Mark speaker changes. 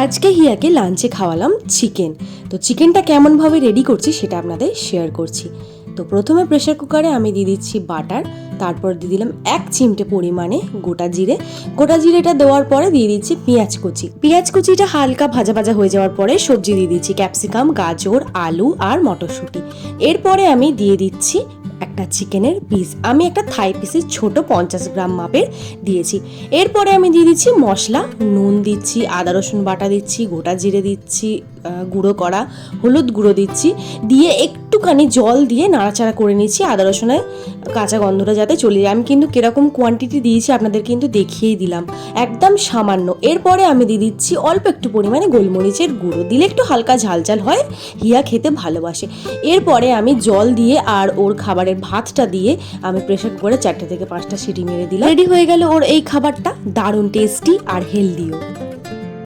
Speaker 1: আজকে হিয়াকে লাঞ্চে খাওয়ালাম চিকেন। তো চিকেনটা কেমনভাবে রেডি করছি সেটা আপনাদের শেয়ার করছি। তো প্রথমে প্রেসার কুকারে আমি দিয়ে দিচ্ছি বাটার, তারপর দিয়ে দিলাম 1 চিমটে পরিমাণে গোটা জিরে। গোটা জিরেটা দেওয়ার পরে দিয়ে দিচ্ছি পেঁয়াজ কুচি। পেঁয়াজ কুচিটা হালকা ভাজা ভাজা হয়ে যাওয়ার পরে সবজি দিয়ে দিচ্ছি ক্যাপসিকাম, গাজর, আলু আর মটরশুঁটি। এরপরে আমি দিয়ে দিচ্ছি একটা চিকেনের পিস। আমি একটা থাই পিসের ছোট 50 গ্রাম মাপের দিয়েছি। এরপরে আমি দিয়ে দিচ্ছি মশলা, নুন দিচ্ছি, আদা রসুন বাটা দিচ্ছি, গোটা জিরে দিচ্ছি, গুঁড়ো করা হলুদ গুঁড়ো দিচ্ছি, দিয়ে একটুখানি জল দিয়ে নাড়াচাড়া করে নিচ্ছি আদা রসুনের কাঁচা গন্ধটা যাতে চলে যায়। আমি কিন্তু কিরকম কোয়ান্টিটি দিয়েছি আপনাদের কিন্তু দেখিয়েই দিলাম, একদম সামান্য। এরপরে আমি দিয়ে দিচ্ছি অল্প একটু পরিমাণে গোলমরিচের গুঁড়ো, দিলে একটু হালকা ঝালঝাল হয়, হিয়া খেতে ভালোবাসে। এরপরে আমি জল দিয়ে আর ওর খাবারের ভাতটা দিয়ে আমি প্রেসার কুকারে 4 থেকে 5টা সিটি মেরে দিলাম। রেডি হয়ে গেল ওর এই খাবারটা, দারুণ টেস্টি আর হেলদিও।